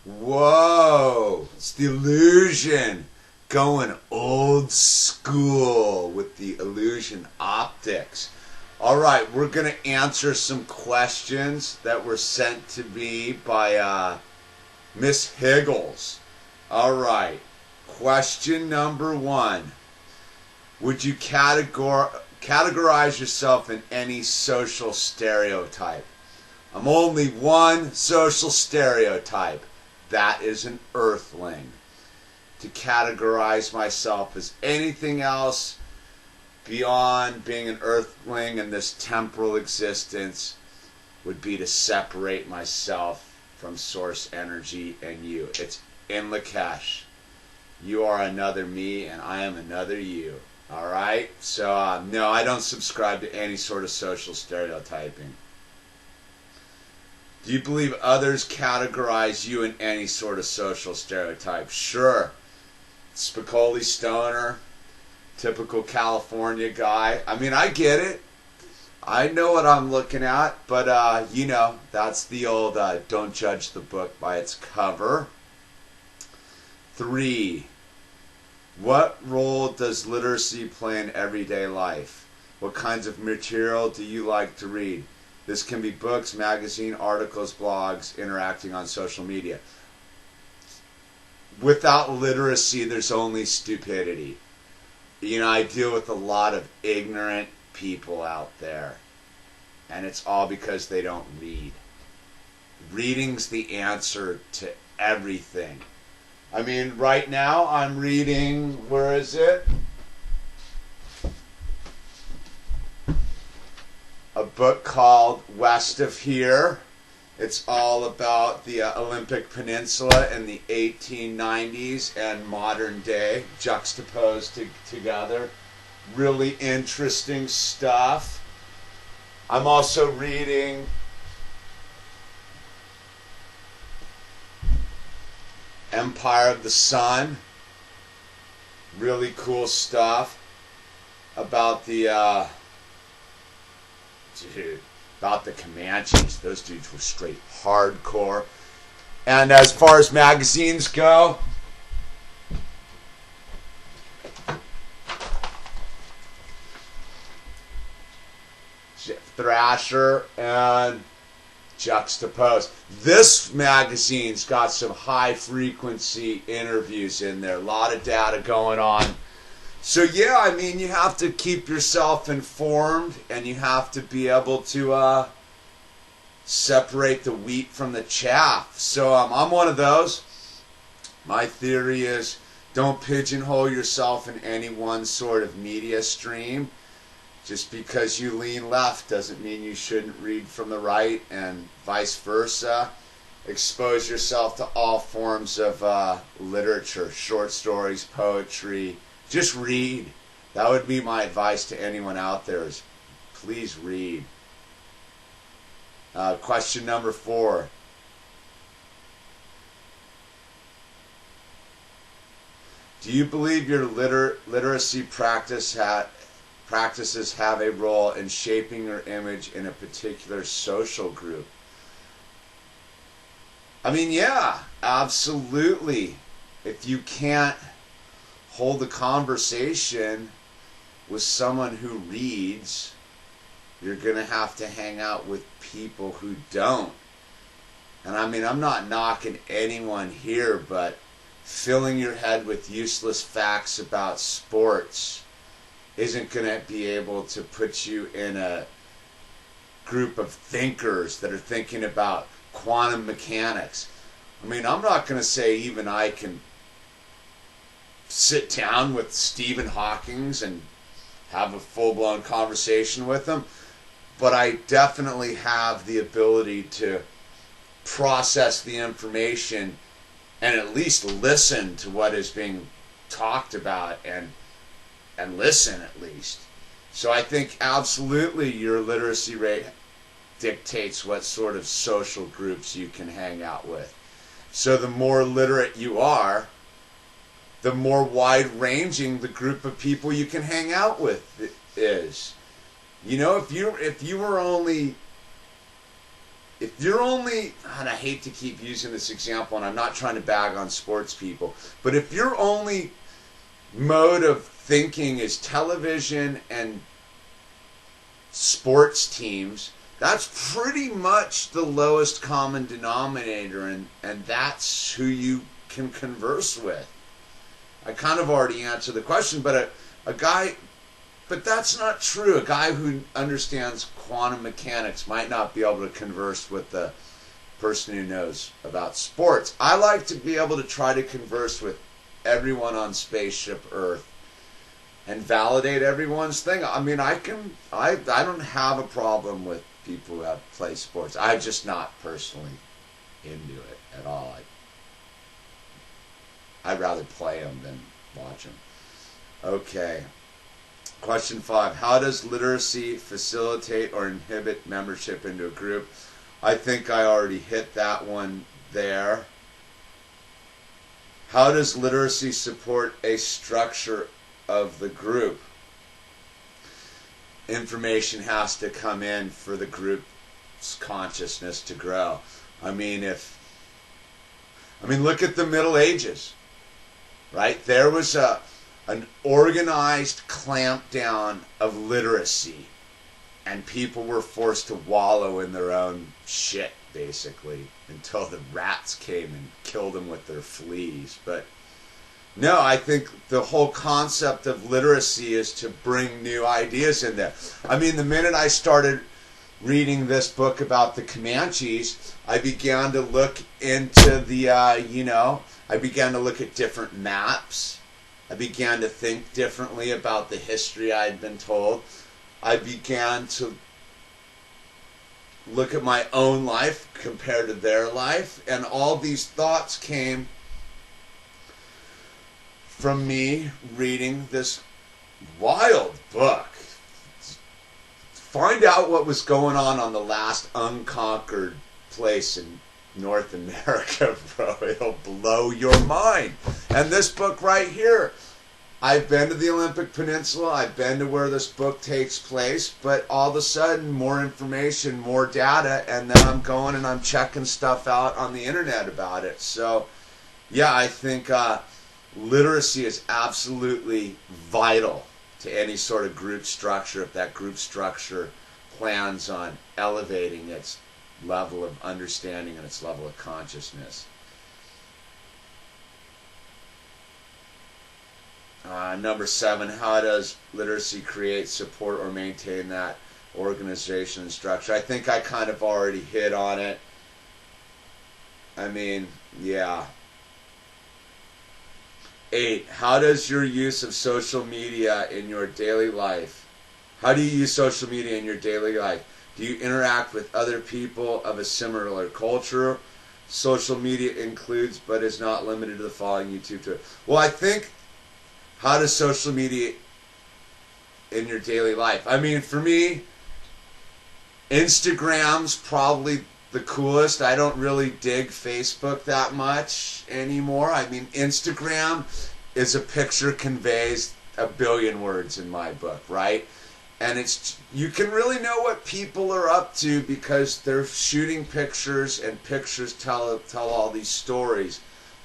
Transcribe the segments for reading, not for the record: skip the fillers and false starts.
Whoa, it's the illusion. Going old school with the illusion optics. All right, we're going to answer some questions that were sent to me by MsHiggles. All right, question number 1. Would you categorize yourself in any social stereotype? I'm only one social stereotype. That is an earthling. To categorize myself as anything else beyond being an earthling in this temporal existence would be to separate myself from source energy and you. It's in Lakesh. You are another me and I am another you. Alright? So, no, I don't subscribe to any sort of social stereotyping. Do you believe others categorize you in any sort of social stereotype? Sure. Spicoli stoner, typical California guy. I mean, I get it. I know what I'm looking at, but, that's the old don't judge the book by its cover. 3. What role does literacy play in everyday life? What kinds of material do you like to read? This can be books, magazine, articles, blogs, interacting on social media. Without literacy, there's only stupidity. I deal with a lot of ignorant people out there. And it's all because they don't read. Reading's the answer to everything. I mean, right now I'm reading, where is it? A book called West of Here. It's all about the Olympic Peninsula in the 1890s and modern day, juxtaposed together. Really interesting stuff. I'm also reading Empire of the Sun. Really cool stuff about the about the Comanches. Those dudes were straight hardcore. And as far as magazines go, Thrasher and Juxtaposed. This magazine's got some high frequency interviews in there. A lot of data going on. So yeah, I mean, you have to keep yourself informed and you have to be able to separate the wheat from the chaff. So I'm one of those. My theory is don't pigeonhole yourself in any one sort of media stream. Just because you lean left doesn't mean you shouldn't read from the right, and vice versa. Expose yourself to all forms of literature, short stories, poetry. Just read. That would be my advice to anyone out there is please read. Question number 4. Do you believe your literacy practices have a role in shaping your image in a particular social group? I mean, yeah, absolutely. If you can't hold a conversation with someone who reads, you're going to have to hang out with people who don't. And I mean, I'm not knocking anyone here, but filling your head with useless facts about sports isn't going to be able to put you in a group of thinkers that are thinking about quantum mechanics. I mean, I'm not going to say even I can sit down with Stephen Hawking and have a full-blown conversation with him, but I definitely have the ability to process the information and at least listen to what is being talked about and listen at least. So I think absolutely your literacy rate dictates what sort of social groups you can hang out with. So the more literate you are, the more wide-ranging the group of people you can hang out with is. You know, if you were only if you're only, and I hate to keep using this example, and I'm not trying to bag on sports people, but if your only mode of thinking is television and sports teams, that's pretty much the lowest common denominator, and that's who you can converse with. I kind of already answered the question, but a guy, but that's not true. A guy who understands quantum mechanics might not be able to converse with the person who knows about sports. I like to be able to try to converse with everyone on Spaceship Earth and validate everyone's thing. I mean, I don't have a problem with people who play sports. I'm just not personally into it at all. I'd rather play them than watch them. Okay. Question 5. How does literacy facilitate or inhibit membership into a group? I think I already hit that one there. How does literacy support a structure of the group? Information has to come in for the group's consciousness to grow. I mean, look at the Middle Ages, right? There was an organized clampdown of literacy, and people were forced to wallow in their own shit, basically, until the rats came and killed them with their fleas. But no, I think the whole concept of literacy is to bring new ideas in there. I mean, the minute I started reading this book about the Comanches, I began to look into the, I began to look at different maps. I began to think differently about the history I had been told. I began to look at my own life compared to their life, and all these thoughts came from me reading this wild book. Find out what was going on the last unconquered place in North America, bro. It'll blow your mind. And this book right here, I've been to the Olympic Peninsula, I've been to where this book takes place, but all of a sudden, more information, more data, and then I'm going and I'm checking stuff out on the internet about it. So, yeah, I think literacy is absolutely vital to any sort of group structure if that group structure plans on elevating its level of understanding and its level of consciousness. Number 7, how does literacy create, support, or maintain that organization and structure? I think I kind of already hit on it. I mean, yeah. 8, how does your use of social media in your daily life? How do you use social media in your daily life? Do you interact with other people of a similar culture? Social media includes, but is not limited to the following YouTube Twitter. Well, I think, how does social media in your daily life? I mean, for me, Instagram's probably the coolest. I don't really dig Facebook that much anymore. I mean, Instagram is a picture conveys a billion words in my book, right? And you can really know what people are up to because they're shooting pictures, and pictures tell all these stories.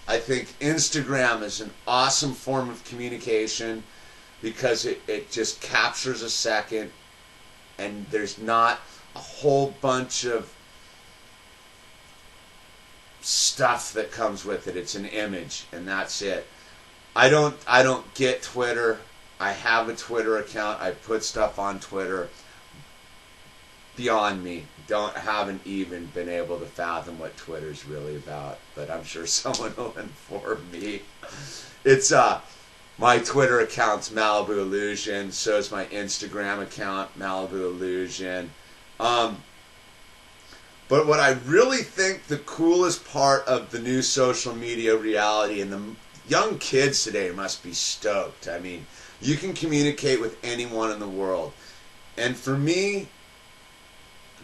I think Instagram is an awesome form of communication because it just captures a second, and there's not a whole bunch of stuff that comes with it. It's an image, and that's it. I don't get Twitter. I have a Twitter account. I put stuff on Twitter. Beyond me. Haven't even been able to fathom what Twitter's really about, but I'm sure someone will inform me. It's my Twitter account's Malibu Illusion. So is my Instagram account, Malibu Illusion. But what I really think the coolest part of the new social media reality, and the young kids today must be stoked. I mean, you can communicate with anyone in the world. And for me,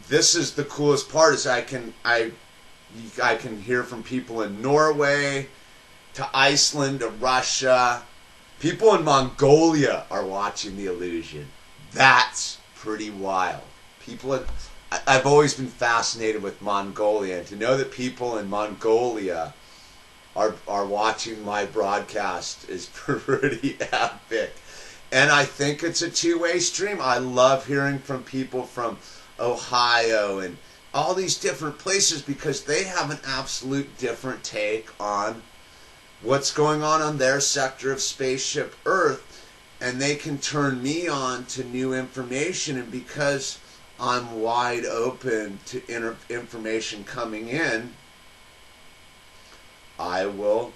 this is the coolest part, is I can hear from people in Norway to Iceland to Russia. People in Mongolia are watching The Illusion. That's pretty wild. I've always been fascinated with Mongolia, and to know that people in Mongolia are watching my broadcast is pretty epic. And I think it's a two-way stream. I love hearing from people from Ohio and all these different places because they have an absolute different take on what's going on their sector of Spaceship Earth, and they can turn me on to new information. And because I'm wide open to information coming in, I will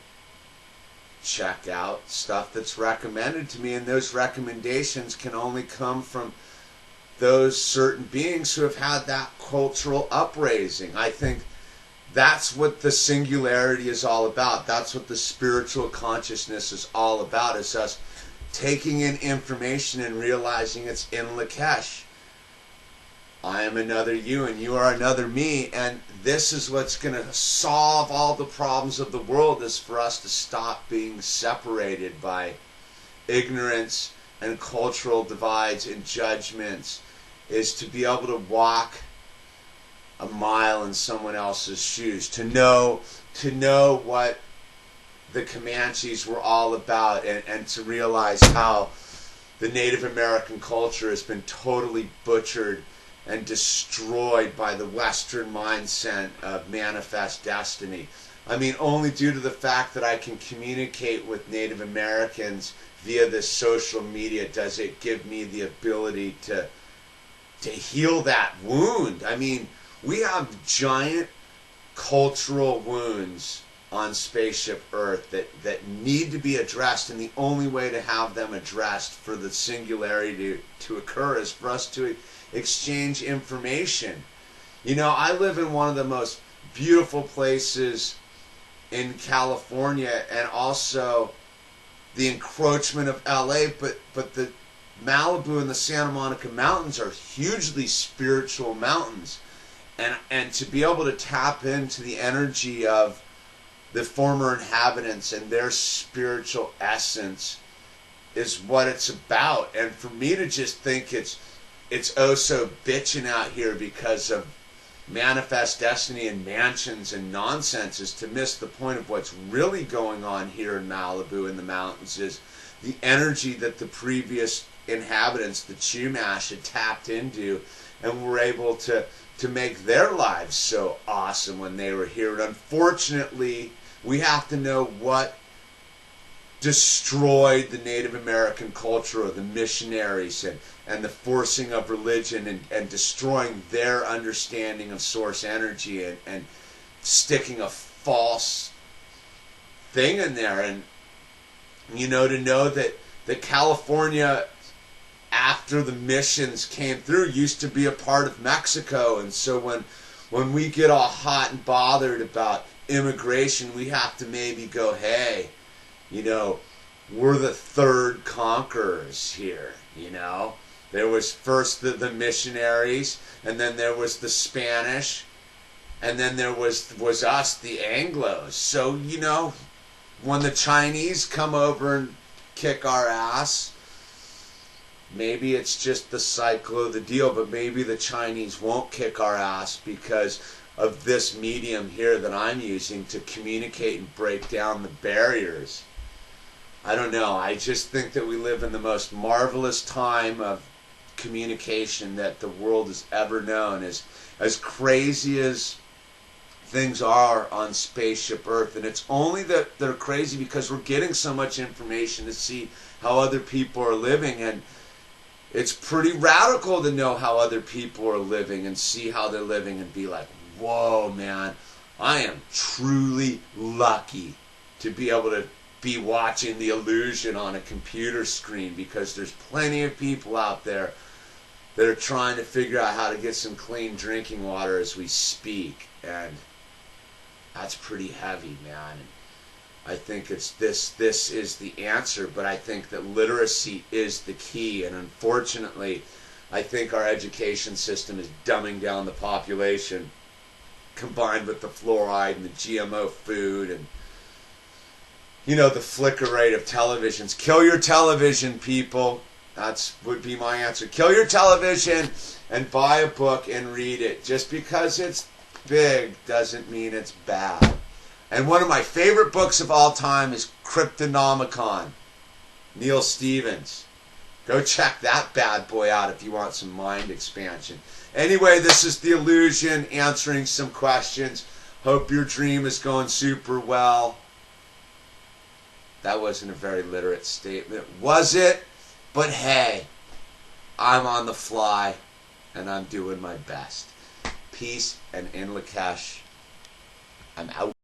check out stuff that's recommended to me, and those recommendations can only come from those certain beings who have had that cultural upraising. I think that's what the singularity is all about. That's what the spiritual consciousness is all about, is us taking in information and realizing it's in Lakesh. I am another you and you are another me, and this is what's going to solve all the problems of the world, is for us to stop being separated by ignorance and cultural divides and judgments, is to be able to walk a mile in someone else's shoes, to know what the Comanches were all about, and to realize how the Native American culture has been totally butchered and destroyed by the Western mindset of manifest destiny. I mean, only due to the fact that I can communicate with Native Americans via this social media does it give me the ability to heal that wound. I mean, we have giant cultural wounds on Spaceship Earth that need to be addressed, and the only way to have them addressed for the singularity to occur is for us to exchange information. You know, I live in one of the most beautiful places in California, and also the encroachment of LA, but the Malibu and the Santa Monica Mountains are hugely spiritual mountains, and to be able to tap into the energy of the former inhabitants and their spiritual essence is what it's about. And for me to just think it's oh so bitching out here because of manifest destiny and mansions and nonsense is to miss the point of what's really going on here in Malibu in the mountains, is the energy that the previous inhabitants, the Chumash, had tapped into and were able to make their lives so awesome when they were here. And unfortunately, we have to know what destroyed the Native American culture, or the missionaries, and the forcing of religion, and destroying their understanding of source energy, and sticking a false thing in there. And you know, to know that California, after the missions came through, used to be a part of Mexico. And so when we get all hot and bothered about immigration, we have to maybe go, hey, you know, we're the third conquerors here. You know, there was first the missionaries, and then there was the Spanish, and then there was us, the Anglos. So, you know, when the Chinese come over and kick our ass, maybe it's just the cycle of the deal, but maybe the Chinese won't kick our ass because of this medium here that I'm using to communicate and break down the barriers. I don't know. I just think that we live in the most marvelous time of communication that the world has ever known. As crazy as things are on Spaceship Earth, and it's only that they're crazy because we're getting so much information to see how other people are living, and it's pretty radical to know how other people are living and see how they're living and be like, whoa, man, I am truly lucky to be able to be watching the illusion on a computer screen, because there's plenty of people out there that are trying to figure out how to get some clean drinking water as we speak, and that's pretty heavy, man. And I think it's this is the answer, but I think that literacy is the key, and unfortunately, I think our education system is dumbing down the population, combined with the fluoride and the GMO food, and you know, the flicker rate of televisions. Kill your television, people. That would be my answer. Kill your television and buy a book and read it. Just because it's big doesn't mean it's bad. And one of my favorite books of all time is Cryptonomicon, Neil Stevens. Go check that bad boy out if you want some mind expansion. Anyway, this is The Illusion answering some questions. Hope your dream is going super well. That wasn't a very literate statement, was it? But hey, I'm on the fly and I'm doing my best. Peace and in Lakesh. I'm out.